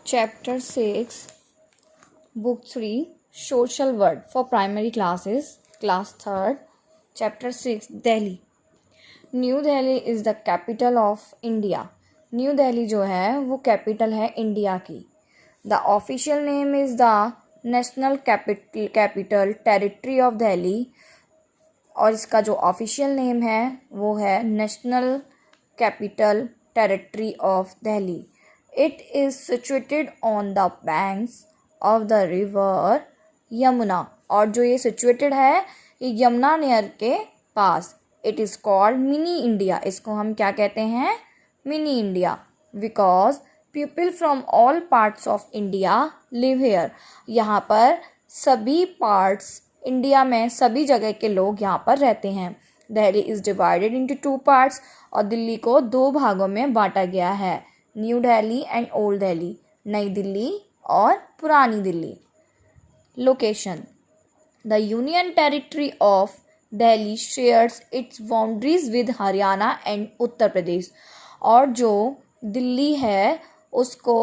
Chapter 6, Book 3, Social World for Primary Classes, Class 3rd, Chapter 6, Delhi. New Delhi is the capital of India. New Delhi जो है वो capital है India की. The official name is the National Capital Territory of Delhi. और इसका जो official name है वो है national capital territory of Delhi. It is situated on the banks of the river Yamuna. और जो ये situated है ये यमुना नहर के पास. It is called mini India. इसको हम क्या कहते हैं? Mini India. Because people from all parts of India live here. यहाँ पर सभी पार्ट्स इंडिया में सभी जगह के लोग यहाँ पर रहते हैं. Delhi is divided into 2 parts. और दिल्ली को 2 भागों में बांटा गया है. New Delhi and old Delhi. नई दिल्ली और पुरानी दिल्ली. Location. The union territory of Delhi shares its boundaries with Haryana and Uttar Pradesh. और जो दिल्ली है उसको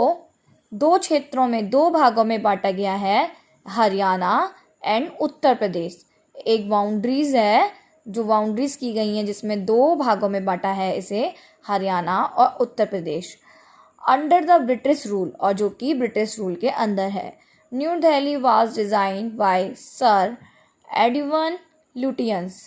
2 क्षेत्रों में 2 भागों में बांटा गया है, हरियाणा एंड उत्तर प्रदेश. एक बाउंड्रीज है जो बाउंड्रीज की गई हैं जिसमें 2 भागों में बांटा है इसे, हरियाणा और Uttar Pradesh. Under the British rule, और जो कि ब्रिटिश रूल के अंदर है. New Delhi was design by sir Edwin Lutyens.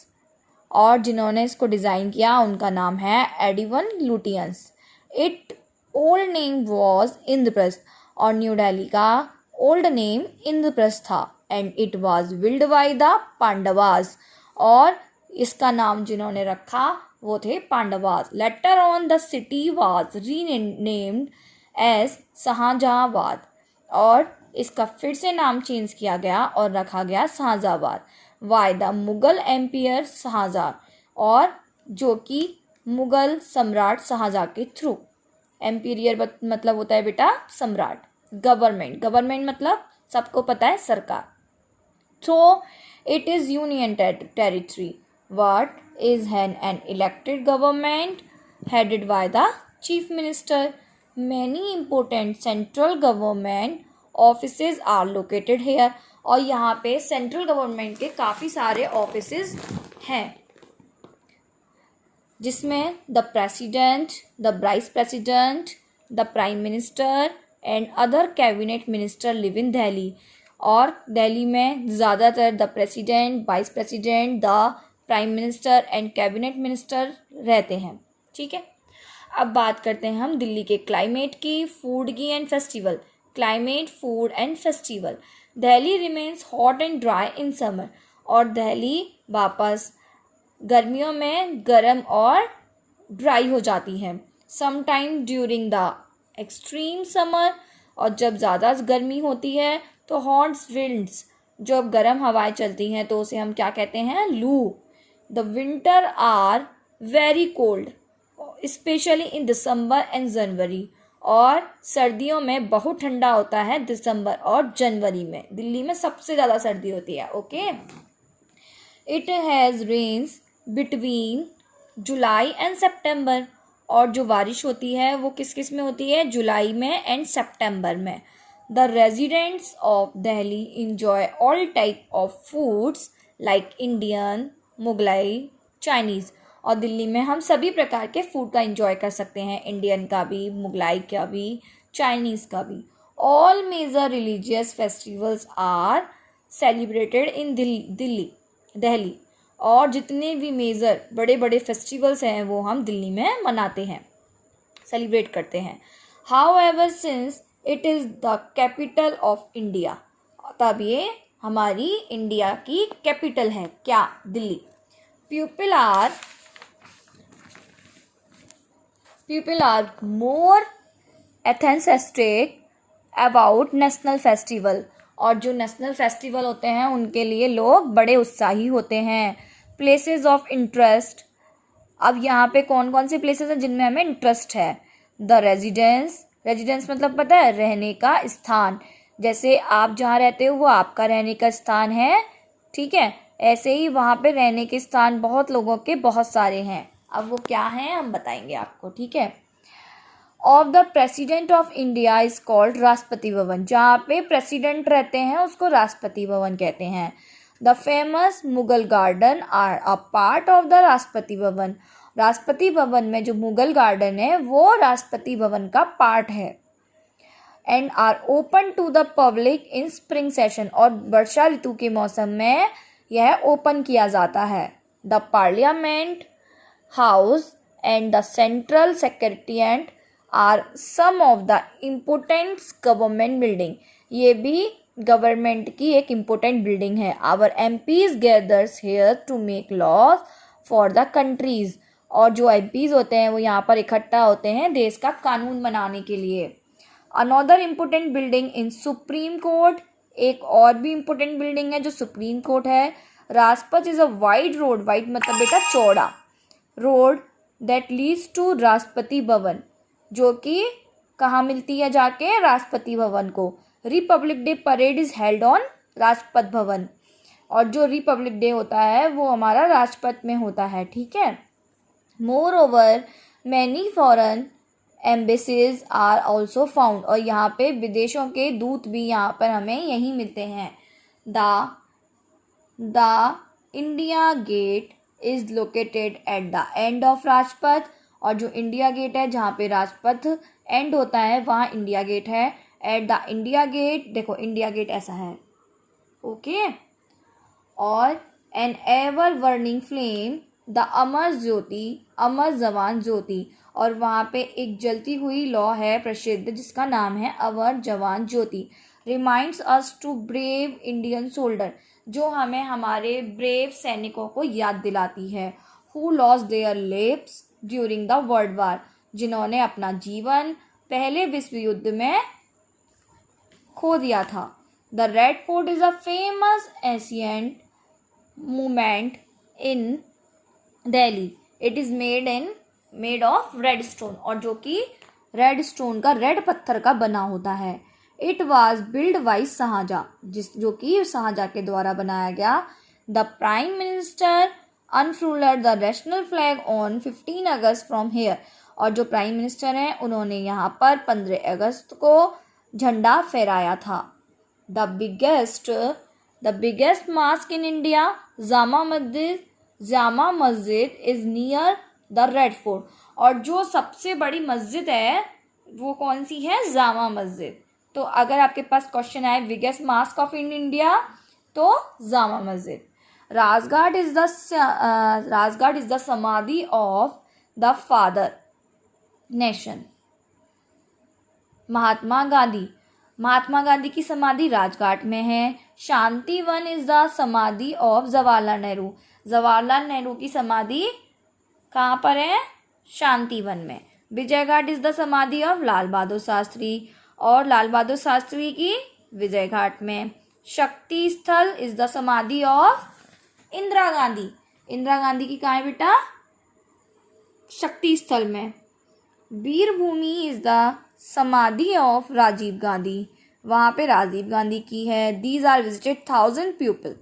और जिन्होंने इसको डिज़ाइन किया उनका नाम है Edwin Lutyens. It old name was Indraprastha. और न्यू दिल्ली का ओल्ड नेम इंद्रप्रस्थ था. And it was build by the Pandavas. और इसका नाम जिन्होंने रखा वो थे Pandavas. Later on the city was renamed as Shahjahanabad. और इसका फिर से नाम चेंज किया गया और रखा गया Shahjahanabad. By the Mughal empire Shahjahan. और जो कि मुगल सम्राट शाहजहां के थ्रू. एम्पीरियर मतलब होता है बेटा सम्राट. गवर्नमेंट मतलब सबको पता है सरकार. So it is union territory. What is an elected government headed by the chief minister. Many important central government offices are located here. और यहाँ पे सेंट्रल गवर्नमेंट के काफ़ी सारे ऑफिसेज हैं जिसमें the president, the vice president, the prime minister and other cabinet minister live in Delhi. और दिल्ली में ज़्यादातर the president, vice president, the prime minister and cabinet minister रहते हैं. ठीक है. अब बात करते हैं हम दिल्ली के क्लाइमेट की, फूड की and festival. Climate, food and festival. Delhi remains hot and dry in summer. और दिल्ली वापस गर्मियों में गर्म और ड्राई हो जाती है. Sometime during the extreme summer. और जब ज़्यादा गर्मी होती है तो हॉट विंड्स, जो अब गर्म हवाएं चलती हैं तो उसे हम क्या कहते हैं? लू. The winter are very cold specially in December and January. और सर्दियों में बहुत ठंडा होता है दिसंबर और जनवरी में. दिल्ली में सबसे ज़्यादा सर्दी होती है. Okay. It has rains between July and September. और जो बारिश होती है वो किस किस में होती है? जुलाई में एंड सितंबर में. The residents of Delhi enjoy all type of foods like Indian, Mughlai, Chinese. और दिल्ली में हम सभी प्रकार के फूड का इंजॉय कर सकते हैं. इंडियन का भी, मुगलाई का भी, चाइनीज़ का भी. All major religious festivals are celebrated in Delhi. और जितने भी मेजर बड़े बड़े फेस्टिवल्स हैं वो हम दिल्ली में मनाते हैं, सेलिब्रेट करते हैं. However, since it is the capital of India, तब ये हमारी इंडिया की कैपिटल है. क्या? Delhi. People are more enthusiastic about national festival. और जो नेशनल फेस्टिवल होते हैं उनके लिए लोग बड़े उत्साही होते हैं. Places of interest. अब यहाँ पे कौन कौन सी प्लेसेस हैं जिनमें हमें इंटरेस्ट है? द रेजिडेंस मतलब पता है? रहने का स्थान. जैसे आप जहाँ रहते हो वो आपका रहने का स्थान है. ठीक है. ऐसे ही वहाँ पे रहने के स्थान बहुत लोगों के बहुत सारे हैं. अब वो क्या हैं हम बताएंगे आपको. ठीक है. Of the president of India is called Rashtrapati Bhavan. जहाँ पे प्रेसिडेंट रहते हैं उसको राष्ट्रपति भवन कहते हैं। The famous Mughal garden are a part of the Rashtrapati Bhavan. Rashtrapati Bhavan में जो मुगल गार्डन है वो राष्ट्रपति भवन का पार्ट है। And are open to the public in spring session. और वर्षा ऋतु के मौसम में यह ओपन किया जाता है। The parliament house and the central secretariat are some of the important government building. ये भी गवर्नमेंट की एक इम्पोर्टेंट बिल्डिंग है। Our MPs gathers here to make laws for the countries. और जो MPs होते हैं वो यहाँ पर इकट्ठा होते हैं देश का कानून बनाने के लिए। Another important building in supreme court. एक और भी इम्पोर्टेंट बिल्डिंग है जो सुप्रीम कोर्ट है। Rajpath is a wide road. Wide मतलब बेटा चौड़ा road that leads to Rashtrapati Bhavan, जो कि कहाँ मिलती है जाके राष्ट्रपति भवन को। Republic day parade is held on Rajpath भवन। और जो रिपब्लिक डे होता है वो हमारा राजपथ में होता है। ठीक है। Moreover many foreign embassies are also found. और यहाँ पे विदेशों के दूत भी यहाँ पर हमें यहीं मिलते हैं। The India gate is located at the end of Rajpath. और जो इंडिया गेट है जहाँ पे राजपथ एंड होता है वहाँ इंडिया गेट है। एट द इंडिया गेट, देखो इंडिया गेट ऐसा है। ओके। और an ever burning flame the Amar Jyoti, Amar Jawan Jyoti. और वहाँ पे एक जलती हुई लौ है प्रसिद्ध जिसका नाम है Amar Jawan Jyoti. Reminds us to brave Indian soldier, जो हमें हमारे ब्रेव सैनिकों को याद दिलाती है। Who lost their lives during the world war, जिन्होंने अपना जीवन पहले विश्व युद्ध में खो दिया था। The Red fort is a famous ancient movement in Delhi. It is made of red stone. और जो कि रेड स्टोन का, रेड पत्थर का बना होता है। It was build by Shahjahan, जो कि शाहजहाँ के द्वारा बनाया गया। The prime minister unfurled the national flag on 15 August from here. और जो प्राइम मिनिस्टर हैं उन्होंने यहाँ पर 15 अगस्त को झंडा फहराया था। The biggest mosque in India Jama Masjid is near the Red Fort. और जो सबसे बड़ी मस्जिद है वो कौन सी है? जामा मस्जिद। तो अगर आपके पास क्वेश्चन आए biggest mosque of in India तो Jama Masjid. Rajghat is the samadhi of the father nation Mahatma Gandhi की समाधि राजघाट में है। Shanti Van is the samadhi of Jawaharlal Nehru की समाधि कहाँ पर है? शांति वन में। Vijay Ghat is the samadhi of Lal Bahadur Shastri, और लाल बहादुर शास्त्री की विजय घाट में। Shakti Sthal is the samadhi of Indira Gandhi की कहाँ है बेटा? शक्ति स्थल में। Veer Bhumi is the samadhi of Rajiv Gandhi, वहाँ पे राजीव गांधी की है। These are visited 1000 people.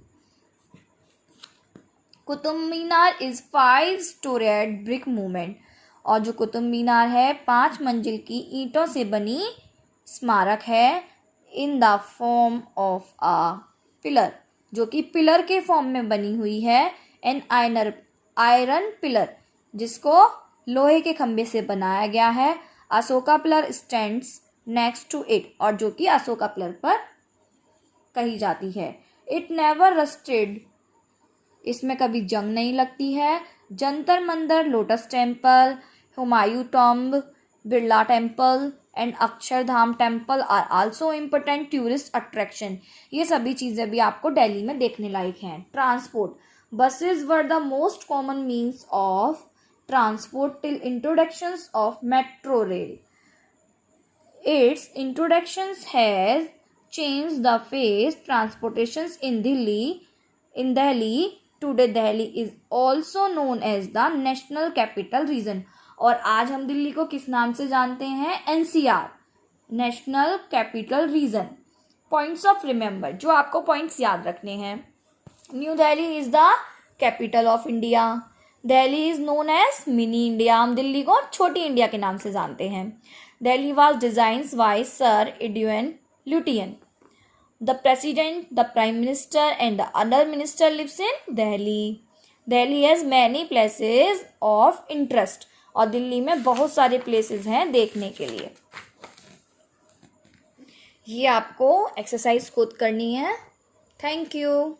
Qutub Minar is 5 storeyed brick movement, और जो कुतुब मीनार है 5 मंजिल की ईंटों से बनी स्मारक है। In the form of a pillar, जो कि पिलर के फॉर्म में बनी हुई है। एन आयरन पिलर, जिसको लोहे के खंभे से बनाया गया है। Ashoka pillar stands next to it, और जो कि अशोका पिलर पर कही जाती है। इट नेवर रस्टेड, इसमें कभी जंग नहीं लगती है। Jantar Mantar, lotus temple, Humayun tomb, Birla temple and Akshardham temple are also important tourist attraction. ये सभी चीज़ें भी आपको दिल्ली में देखने लायक हैं। Transport, buses were the most common means of transport till introductions of metro rail. Its introductions has changed the face transportations in Delhi. Today Delhi is also known as the National Capital Region. और आज हम दिल्ली को किस नाम से जानते हैं? NCR, national capital region. Points of remember, जो आपको पॉइंट्स याद रखने हैं। New Delhi is the capital of India. Delhi is known as mini India, हम दिल्ली को छोटी इंडिया के नाम से जानते हैं। Delhi was designed by Sir Edwin Lutyens. The president, the prime minister and the other minister lives in Delhi. Delhi has many places of interest. और दिल्ली में बहुत सारे places हैं देखने के लिए. ये आपको एक्सरसाइज खुद करनी है. Thank you.